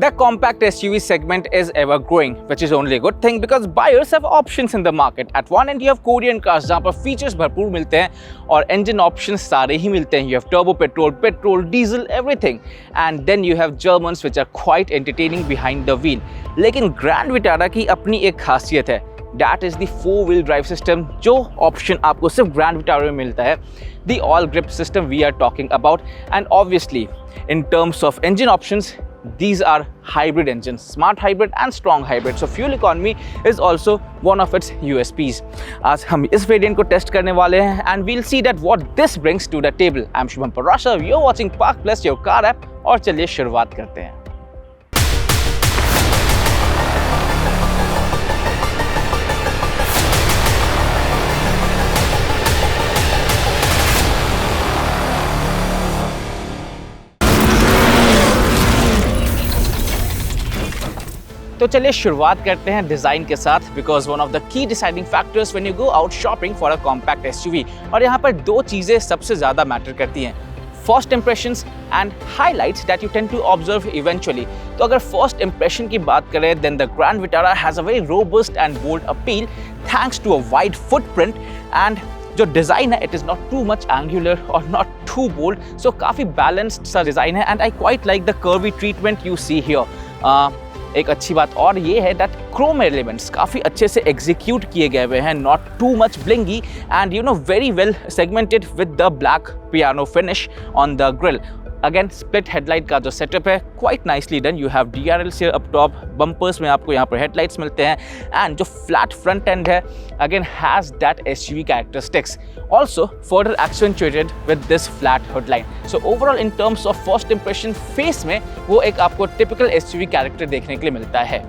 The compact SUV segment is ever growing, which is only a good thing because buyers have options in the market. At one end you have Korean cars जहाँ पर features भरपूर मिलते हैं और engine options सारे ही मिलते हैं. You have turbo petrol, diesel, everything. And then you have Germans which are quite entertaining behind the wheel. लेकिन Grand Vitara की अपनी एक खासियत है. That is the 4-wheel drive system जो option आपको सिर्फ Grand Vitara में मिलता है. The AllGrip system we are talking about, and obviously in terms of engine options, these are hybrid engines, smart hybrid and strong hybrid. So fuel economy is also one of its USPs. आज हम इस variant को test करने वाले हैं and we'll see that what this brings to the table. I'm Shubham Parasha, you're watching Park Plus your car app और चलिए शुरुआत करते हैं. तो चलिए शुरुआत करते हैं डिज़ाइन के साथ because one of the key deciding factors when you go out shopping for a compact SUV. और यहाँ पर दो चीज़ें सबसे ज़्यादा मैटर करती हैं, first impressions and highlights that you tend to observe eventually. तो अगर फर्स्ट इंप्रेशन की बात करें then the Grand Vitara has a very robust and bold appeal thanks to a wide footprint and जो डिज़ाइन है it is not too much angular और not too bold, so काफ़ी balanced सा design है and I quite like the curvy treatment you see here. एक अच्छी बात और ये है दैट क्रोम एलिमेंट्स काफ़ी अच्छे से एग्जीक्यूट किए गए हुए हैं, not too much blingy and you know very well segmented with the black piano finish on the grille. Again split headlight का जो सेटअप है quite nicely done. You have DRLs here up top, bumpers में आपको यहाँ पर headlights मिलते हैं and जो फ्लैट फ्रंट एंड है again has that SUV characteristics, also further accentuated with this flat headline. So overall in terms of first impression face में वो एक आपको टिपिकल SUV कैरेक्टर देखने के लिए मिलता है.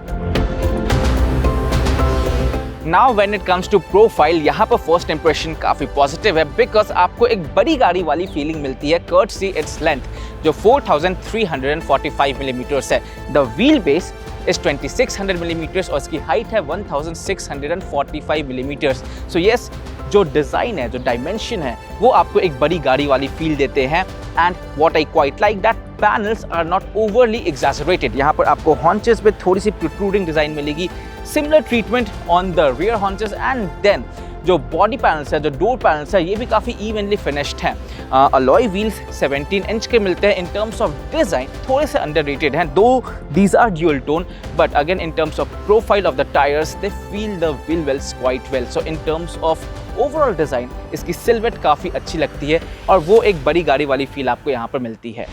Now when it comes to profile, यहाँ पर first impression काफ़ी positive है because आपको एक बड़ी गाड़ी वाली feeling मिलती है courtesy its length जो 4345 millimeters है. The wheelbase is 2600 millimeters और इसकी height है 1645 millimeters. So yes, जो डिज़ाइन है, जो डायमेंशन है वो आपको एक बड़ी गाड़ी वाली फील देते हैं and what I quite like that panels are not overly exaggerated. यहाँ पर आपको हॉन्चेस में थोड़ी सी प्रोट्रूडिंग डिज़ाइन मिलेगी, similar treatment on the rear haunches and then जो बॉडी पैनल्स है, जो डोर पैनल्स है ये भी काफ़ी इवनली फिनिश्ड हैं. अलॉय व्हील्स 17 इंच के मिलते हैं. इन टर्म्स ऑफ डिज़ाइन थोड़े से अंडररेटेड हैं though these are dual tone, but again in terms of profile of the tyres they fill the wheel wells quite well. So in terms of overall design इसकी silhouette काफ़ी अच्छी लगती है और वो एक बड़ी गाड़ी वाली फील आपको यहाँ पर मिलती है.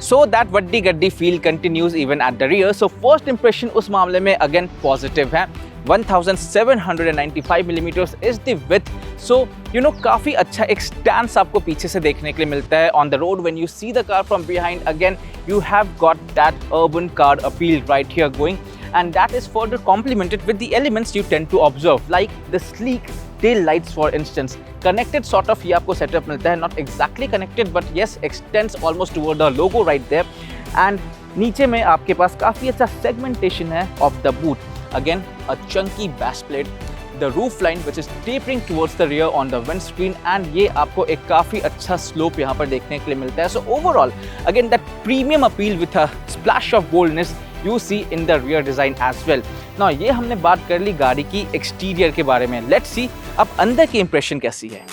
So that वड्डी गड्डी feel continues even at the rear. So first impression उस मामले में again positive है. 1795 millimeters is the width. So you know काफ़ी अच्छा एक stance आपको पीछे से देखने के लिए मिलता है. On the road when you see the car from behind, again you have got that urban car appeal right here going, and that is further complemented with the elements you tend to observe like the sleek tail lights for instance. Connected sort of ये आपको setup मिलता है, not exactly connected but yes extends almost toward the logo right there. And नीचे में आपके पास काफ़ी अच्छा segmentation है of the boot. Again a chunky bass plate, the roof line which is tapering towards the rear on the windscreen and ये आपको एक काफ़ी अच्छा slope यहाँ पर देखने के लिए मिलता है. So overall again that premium appeal with a splash of boldness you see in the rear design as well. Now ये हमने बात कर ली गाड़ी की एक्सटीरियर के बारे में. Let's see अब अंदर की इंप्रेशन कैसी है.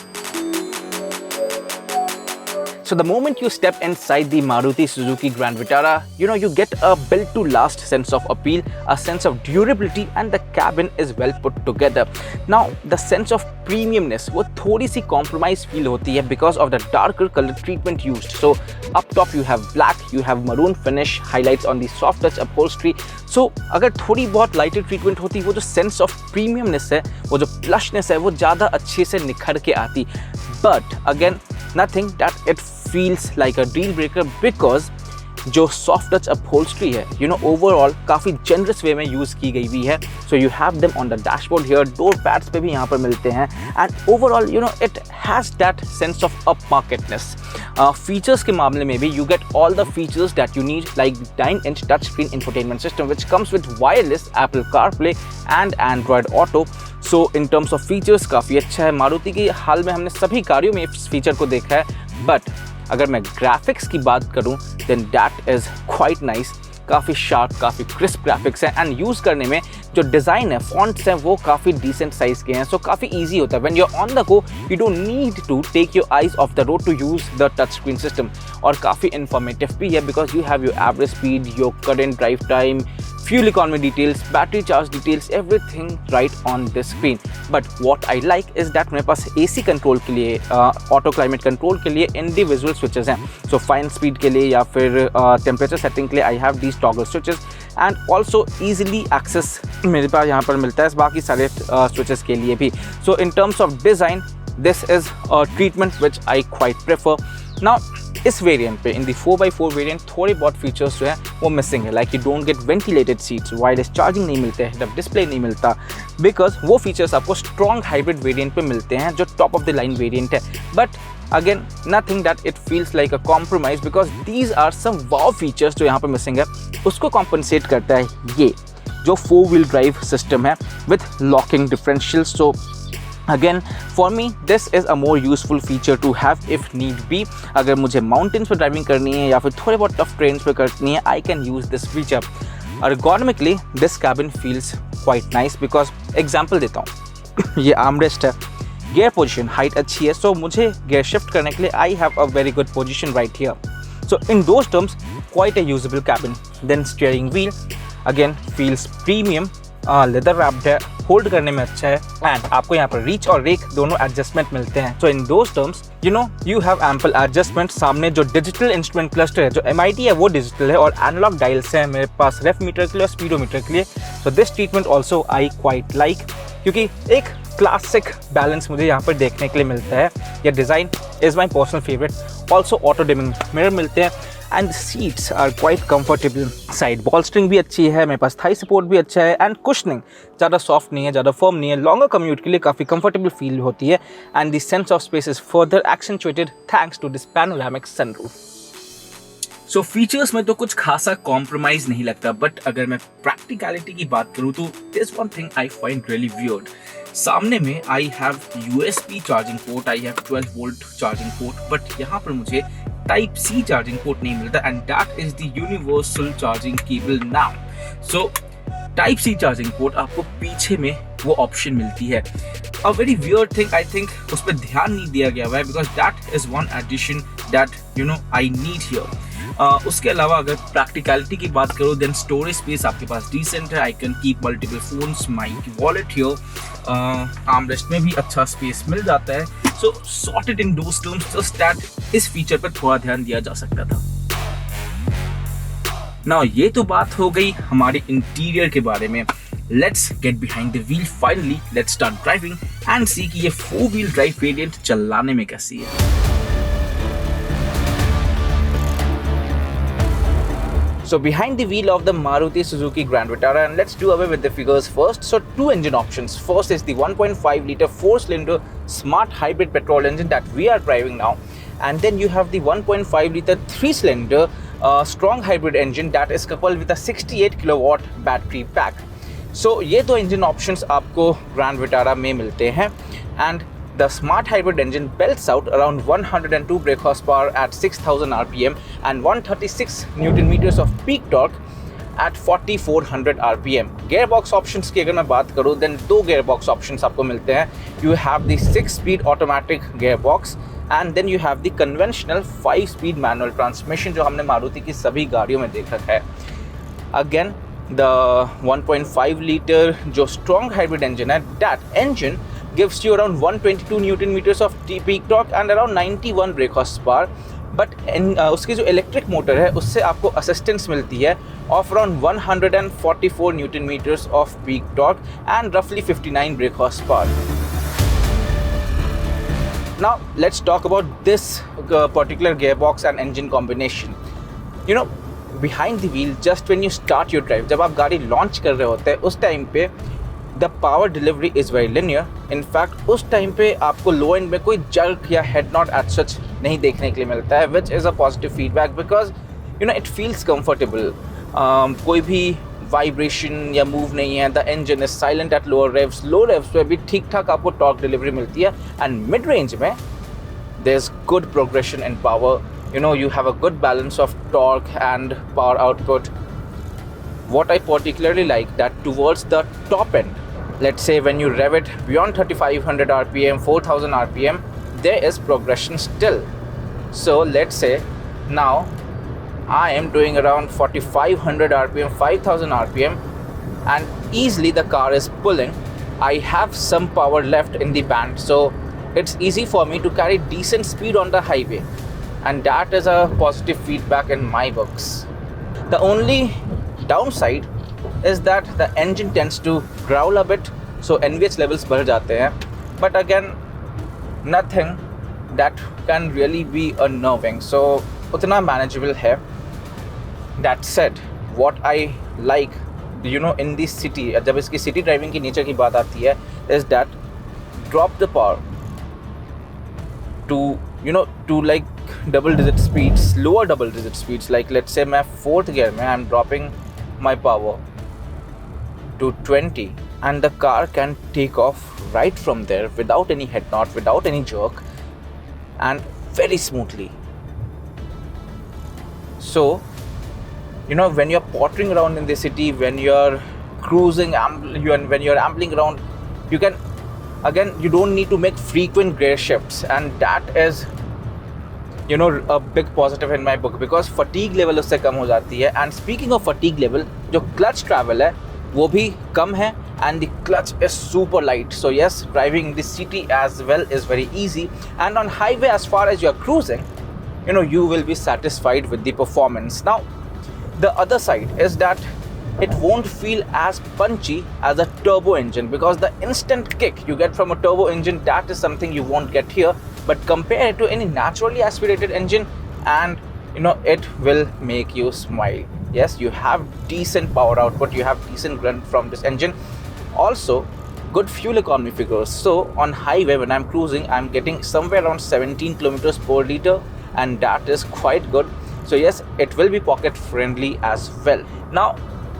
So the moment you step inside the Maruti Suzuki Grand Vitara, you know you get a built to last sense of appeal, a sense of durability and the cabin is well put together. Now the sense of premiumness वो थोड़ी सी compromise feel होती है because of the darker color treatment used. So up top you have black, you have maroon finish, highlights on the soft touch upholstery. So अगर थोड़ी बहुत lighter treatment होती वो जो sense of premiumness है, वो जो plushness है वो ज़्यादा अच्छे से निखर के आती. But again nothing that it feels like a deal breaker because जो सॉफ्ट टच अपहोल्स्ट्री है यू नो ओवरऑल काफ़ी जेनरस वे में यूज़ की गई हुई है. So you have them on the dashboard here, door pads पे भी यहाँ पर मिलते हैं and overall you know it has that sense of upmarketness. Features के मामले में भी you get all the features that you need like 9-inch touch screen infotainment system which comes with wireless Apple CarPlay and Android auto. So in terms of features काफ़ी अच्छा है. मारुति की हाल में हमने सभी गाड़ियों में इस फीचर को देखा है, बट अगर मैं ग्राफिक्स की बात करूं then that is quite nice, काफ़ी शार्प, काफ़ी क्रिस्प ग्राफिक्स हैं एंड यूज़ करने में जो डिज़ाइन है, फॉन्ट्स हैं, वो काफ़ी डिसेंट साइज़ के हैं, सो काफ़ी ईजी होता है। When you are on the go you don't need to take your eyes off the road to use the touch screen system. और काफ़ी इन्फॉर्मेटिव भी है because you have your average speed, your current drive time, fuel economy details, battery charge details, everything right on this screen. But what I like is that मेरे पास AC control के लिए, auto climate control के लिए individual switches हैं। So fine speed के लिए या फिर टेम्परेचर सेटिंग के लिए I have these toggle switches and also easily access मेरे पास यहाँ पर मिलता है बाकी सारे स्विचेस के लिए भी। So in terms of design this is a treatment which I quite prefer. Now इस वेरिएंट पे इन दी 4x4 वेरिएंट थोड़े बहुत फीचर्स जो है वो मिसिंग है, like you don't get ventilated seats, wireless charging नहीं मिलते हैं, हेड-अप डिस्प्ले नहीं मिलता, बिकॉज वो फीचर्स आपको स्ट्रॉन्ग हाइब्रिड वेरिएंट पे मिलते हैं जो top of the line variant है। But again nothing that it feels like a compromise because these are some wow features जो यहाँ पे मिसिंग है। उसको कॉम्पनसेट करता है ये जो 4-wheel ड्राइव सिस्टम है with locking differential. So again for me this is a more useful feature to have if need be. अगर मुझे माउंटेन्स पर ड्राइविंग करनी है या फिर थोड़े बहुत टफ ट्रेन्स पर करनी है, I can use this feature. ergonomically this cabin feels quite nice because example देता हूँ ये आर्मरेस्ट है, गियर पोजिशन हाइट अच्छी है, सो मुझे गियर शिफ्ट करने के लिए I have a very good position right here. So in those terms quite a usable cabin. Then steering wheel again feels premium, leather wrapped है, होल्ड करने में अच्छा है एंड आपको यहाँ पर रीच और रेक दोनों एडजस्टमेंट मिलते हैं। So in those terms you know you have ample adjustment. सामने जो डिजिटल इंस्ट्रूमेंट क्लस्टर है, जो MIT है वो डिजिटल है और एनालॉग डायल्स हैं मेरे पास रेफ मीटर के लिए और स्पीडोमीटर के लिए। So this treatment also I quite like क्योंकि एक क्लासिक बैलेंस मुझे यहाँ पर देखने के लिए मिलता है। यह design is my personal favourite. Also auto dimming mirror मिलते हैं and seats are quite comfortable. Side bolstering भी अच्छी है, मेरे पास थाई सपोर्ट भी अच्छा है एंड कुशनिंग ज़्यादा सॉफ्ट नहीं है, ज़्यादा फर्म नहीं है, लॉन्गर कम्यूट के लिए काफ़ी कंफर्टेबल फील होती है and the sense of space is further accentuated thanks to this panoramic sunroof. So features में तो कुछ खासा कॉम्प्रोमाइज नहीं लगता, बट अगर मैं प्रैक्टिकलिटी की बात करूँ तो this one thing I find really weird. सामने में I have USB charging port, I have 12 volt charging port, but यहाँ पर मुझे टाइप C चार्जिंग पोर्ट नहीं मिलता and that is the universal charging cable now. So type C charging port आपको पीछे में वो ऑप्शन मिलती है। A very weird thing, I think उस पर ध्यान नहीं दिया गया हुआ है because that is one addition that you know I need here. उसके अलावा अगर प्रैक्टिकलिटी की बात करो देन स्टोरेज स्पेस आपके पास डिसेंट है, I can keep multiple phones, my wallet here, armrest में भी अच्छा स्पेस मिल जाता है। So sorted in those terms, just that इस फीचर पर थोड़ा ध्यान दिया जा सकता था। नाउ ये तो बात हो गई हमारे इंटीरियर के बारे में। Let's get behind the wheel finally, let's start driving and see कि ये 4-wheel ड्राइव वेरिएंट चलाने में कैसी है। So behind the wheel of the Maruti Suzuki Grand Vitara, and let's do away with the figures first. So two engine options. First is the 1.5 liter 4-cylinder smart hybrid petrol engine that we are driving now, and then you have the 1.5 liter 3-cylinder strong hybrid engine that is coupled with a 68 kilowatt battery pack. So ये दो engine options आपको Grand Vitara में मिलते हैं and the smart hybrid engine belts out around 102 brake horsepower at 6000 RPM and 136 Newton meters of peak torque at 4400 RPM. Gearbox options की अगर मैं बात करूँ then दो gearbox options आपको मिलते हैं. You have the 6-speed automatic gearbox and then you have the conventional 5-speed manual transmission जो हमने मारुति की सभी गाड़ियों में देख रखा है. Again the 1.5 liter जो strong hybrid engine है, that engine gives you around 122 Newton meters of peak torque and around 91 brake horsepower. But उसकी जो इलेक्ट्रिक मोटर है उससे आपको असिस्टेंस मिलती है of around 144 Newton meters of peak torque and roughly 59 brake horsepower. Now let's talk about this particular gearbox and engine combination. You know, behind the wheel, just when you start your drive, जब आप गाड़ी launch कर रहे होते हैं उस time पे the power delivery is very linear. In fact उस टाइम पे आपको लो एंड में कोई जर्क या हेड नॉट एज सच नहीं देखने के लिए मिलता है, which is a positive feedback because you know it feels comfortable. कोई भी वाइब्रेशन या मूव नहीं है. The engine is silent at lower revs. Low revs पे भी ठीक ठाक आपको टॉर्क डिलीवरी मिलती है एंड मिड रेंज में there is good progression in power. you have a good balance of torque and power output. What I particularly like that towards the top end, let's say when you rev it beyond 3500 rpm, 4000 rpm, there is progression still. So let's say now I am doing around 4500 rpm, 5000 rpm, and easily the car is pulling. I have some power left in the band, so it's easy for me to carry decent speed on the highway, and that is a positive feedback in my books. The only downside is that the engine tends to growl a bit, so NVH levels बढ़ जाते हैं, but again nothing that can really be unnerving, so उतना manageable है. That said, what I like in this city, जब इसकी city driving की nature की बात आती है, is that drop the power to like double digit speeds, lower double digit speeds, like let's say मैं fourth gear में I'm dropping my power to 20, and the car can take off right from there without any head nod, without any jerk, and very smoothly. So when you're pottering around in the city, when you're cruising, when you're ambling around, you don't need to make frequent gear shifts, and that is a big positive in my book, because fatigue level उससे कम हो जाती है. And speaking of fatigue level, जो clutch travel है वो भी कम है, and the clutch is super light. So yes, driving in the city as well is very easy, and on highway as far as you're cruising, you will be satisfied with the performance. Now the other side is that it won't feel as punchy as a turbo engine, because the instant kick you get from a turbo engine, that is something you won't get here. But compare it to any naturally aspirated engine, and it will make you smile. Yes, you have decent power output, you have decent grunt from this engine, also good fuel economy figures. So on highway when I'm cruising, I'm getting somewhere around 17 kilometers per liter, and that is quite good. So yes, it will be pocket friendly as well. Now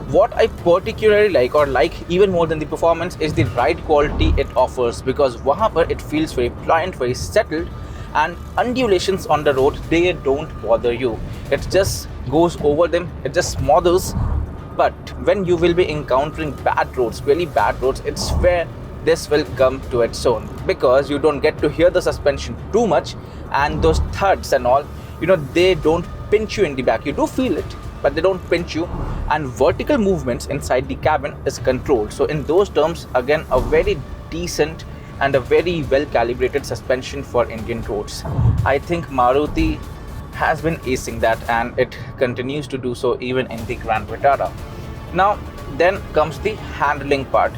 what I particularly like even more than the performance is the ride quality it offers, because वहाँ पर it feels very pliant, very settled, and undulations on the road, they don't bother you. It just goes over them, it just smothers. But when you will be encountering bad roads, really bad roads, it's where this will come to its own, because you don't get to hear the suspension too much, and those thuds and all, they don't pinch you in the back. You do feel it, but they don't pinch you, and vertical movements inside the cabin is controlled. So in those terms, again, a very decent and a very well calibrated suspension for Indian roads. I think Maruti has been acing that, and it continues to do so even in the Grand Vitara. Now then comes the handling part.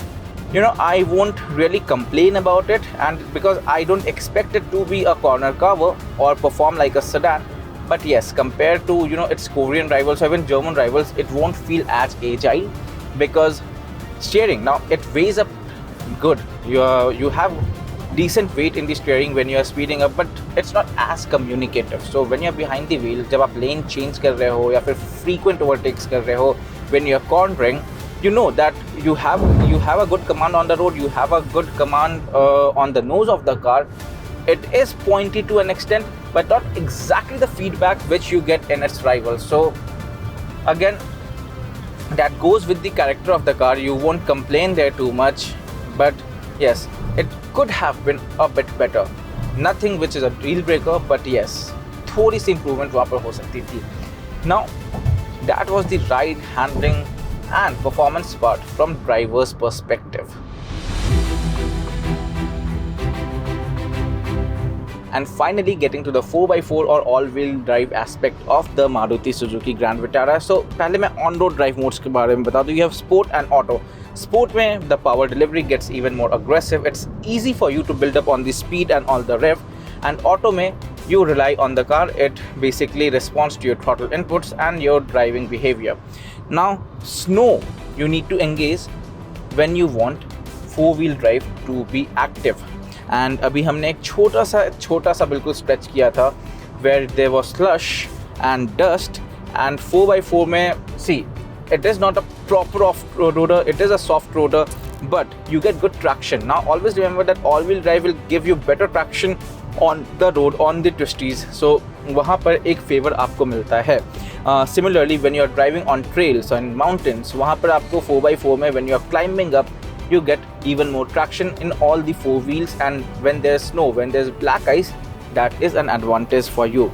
I won't really complain about it, and because I don't expect it to be a corner cover or perform like a sedan. But yes, compared to its Korean rivals or even German rivals, it won't feel as agile, because steering, now it weighs up good. You have decent weight in the steering when you are speeding up, but it's not as communicative. So when you're behind the wheel, जब आप lane change कर रहे हो या फिर frequent overtakes कर रहे हो, when you're cornering, that you have a good command on the road, you have a good command on the nose of the car. It is pointy to an extent, but not exactly the feedback which you get in its rivals. So again, that goes with the character of the car. You won't complain there too much, but yes, it could have been a bit better. Nothing which is a deal breaker, but yes, थोड़ी सी improvement वहाँ पर हो सकती थी. Now that was the ride, handling and performance part from driver's perspective. And finally getting to the 4x4 or all-wheel drive aspect of the Maruti Suzuki Grand Vitara. So पहले मैं on-road drive modes के बारे में बता दूँ. You have sport and auto. Sport में the power delivery gets even more aggressive. It's easy for you to build up on the speed and all the rev. And auto में you rely on the car. It basically responds to your throttle inputs and your driving behavior. Now snow, you need to engage when you want four-wheel drive to be active. And अभी हमने एक छोटा सा बिल्कुल stretch किया था where there was slush and dust, and 4x4 में, see, it is not a proper off-road roader, it is a soft roader, but you get good traction. Now always remember that all-wheel drive will give you better traction on the road, on the twisties. So वहाँ पर एक favour आपको मिलता है। Similarly when you are driving on trails and mountains, वहाँ पर आपको 4x4 में when you are climbing up you get even more traction in all the four wheels, and when there's snow, when there's black ice, that is an advantage for you.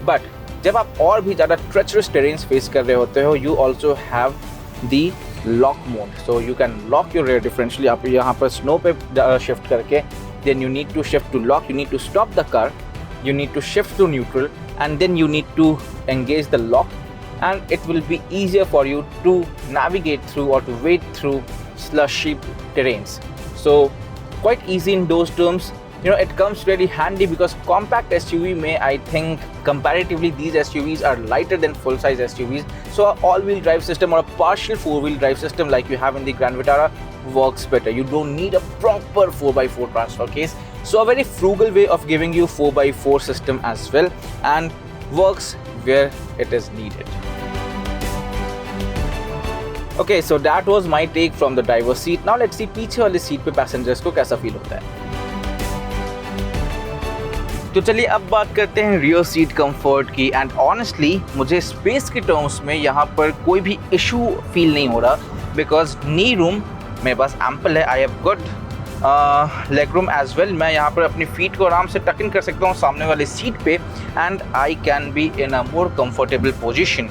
But जब आप और भी ज़्यादा treacherous terrains face कर रहे होते हो, you also have the lock mode, so you can lock your rear differentially. आप यहाँ पर snow पे shift करके, then you need to shift to lock, you need to stop the car, you need to shift to neutral, and then you need to engage the lock, and it will be easier for you to navigate through or to wade through slushy terrains. So quite easy in those terms. You know, it comes really handy because compact SUV may, I think comparatively these SUVs are lighter than full size SUVs, so an all-wheel drive system or a partial four-wheel drive system like you have in the Grand Vitara works better. You don't need a proper 4x4 transfer case, so a very frugal way of giving you 4x4 system as well, and works where it is needed. Okay, so that was my take from the driver's seat. Now let's see पीछे वाली seat पे passengers को कैसा feel होता है। तो चलिए अब बात करते हैं रियर सीट कंफर्ट की, एंड ऑनेस्टली मुझे स्पेस के टर्म्स में यहाँ पर कोई भी इशू फील नहीं हो रहा, बिकॉज नी रूम मेरे पास एम्पल है। I have good leg room as well. मैं यहाँ पर अपनी फीट को आराम से टक इन कर सकता हूँ सामने वाली सीट पे, and I can be in a more comfortable position.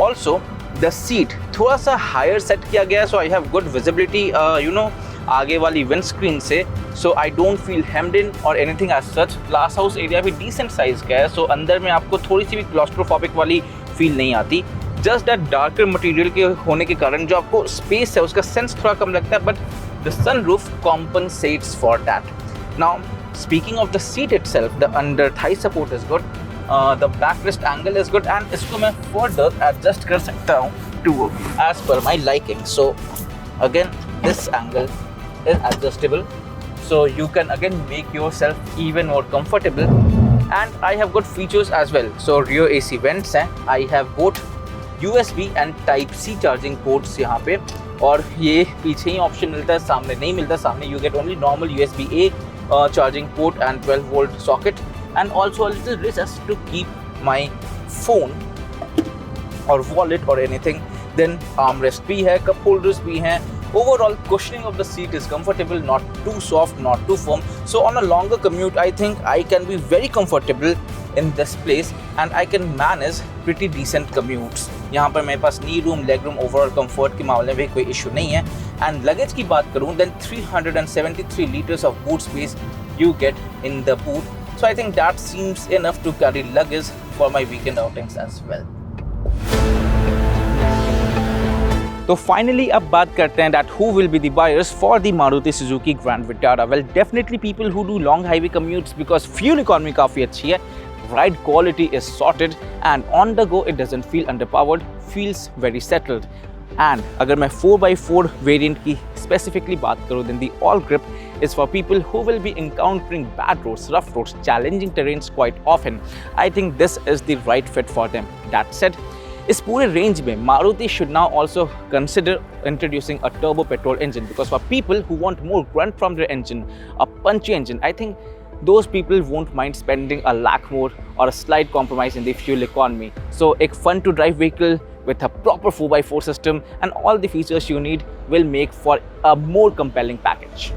Also the seat थोड़ा सा हायर सेट किया गया है, so I have good visibility you know आगे वाली विंड स्क्रीन से, सो I don't feel hemmed in और anything as such. Glass house area भी डिसेंट साइज का है, सो अंदर में आपको थोड़ी सी भी क्लॉस्ट्रोफोबिक वाली फील नहीं आती। जस्ट दैट डार्कर मटेरियल के होने के कारण जो आपको स्पेस है उसका सेंस थोड़ा कम लगता है, but the sunroof compensates for that. Now speaking of the seat itself, the under thigh support is good, the backrest angle is good, and इसको मैं फर्दर एडजस्ट कर सकता हूँ to as per my liking. So again this angle is adjustable, so you can again make yourself even more comfortable, and I have good features as well. So rear AC vents हैं, I have both USB and Type C charging ports यहाँ पे, और ये पीछे ही option मिलता है, सामने नहीं मिलता। सामने you get only normal USB A charging port and 12 volt socket, and also a little recess to keep my phone or wallet or anything. Then armrest भी है, cup holders भी हैं। Overall cushioning of the seat is comfortable, not too soft, not too firm. So on a longer commute, I think I can be very comfortable in this place, and I can manage pretty decent commutes. यहाँ पर मेरे पास knee room, leg room, overall comfort के मामले में कोई issue नहीं है। एंड लगेज की बात करूँ, then 373 liters of boot space you get in the boot. So I think that seems enough to carry luggage for my weekend outings as well. तो फाइनली अब बात करते हैं that who will be the buyers for the Maruti Suzuki Grand Vitara. Well, definitely people who do long highway commutes because fuel economy काफ़ी अच्छी है, ride quality is sorted, and on the go it doesn't feel underpowered, feels very settled. And अगर मैं 4x4 variant की specifically बात करूँ, then the AllGrip is for people who will be encountering bad roads, rough roads, challenging terrains quite often. I think this is the right fit for them. That said, इस पूरे range में Maruti should now also consider introducing a turbo petrol engine, because for people who want more grunt from their engine, a punchy engine, I think those people won't mind spending a lakh more or a slight compromise in the fuel economy. So एक fun to drive vehicle with a proper 4x4 system and all the features you need will make for a more compelling package.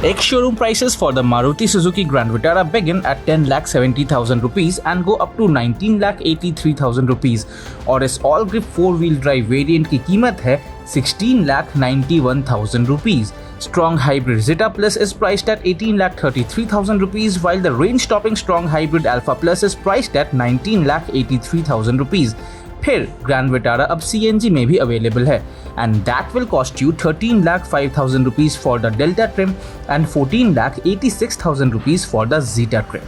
Ex-showroom prices for the Maruti Suzuki Grand Vitara begin at 10,70,000 rupees and go up to 19,83,000 rupees, और इस AllGrip 4-wheel drive variant की कीमत है 16,91,000 rupees. Strong Hybrid Zeta Plus is priced at 18,33,000 rupees, while the range-topping Strong Hybrid Alpha Plus is priced at 19,83,000 rupees. फिर Grand Vitara अब CNG में भी available है, and that will cost you 13,05,000 rupees for the Delta trim and 14,86,000 rupees for the Zeta trim.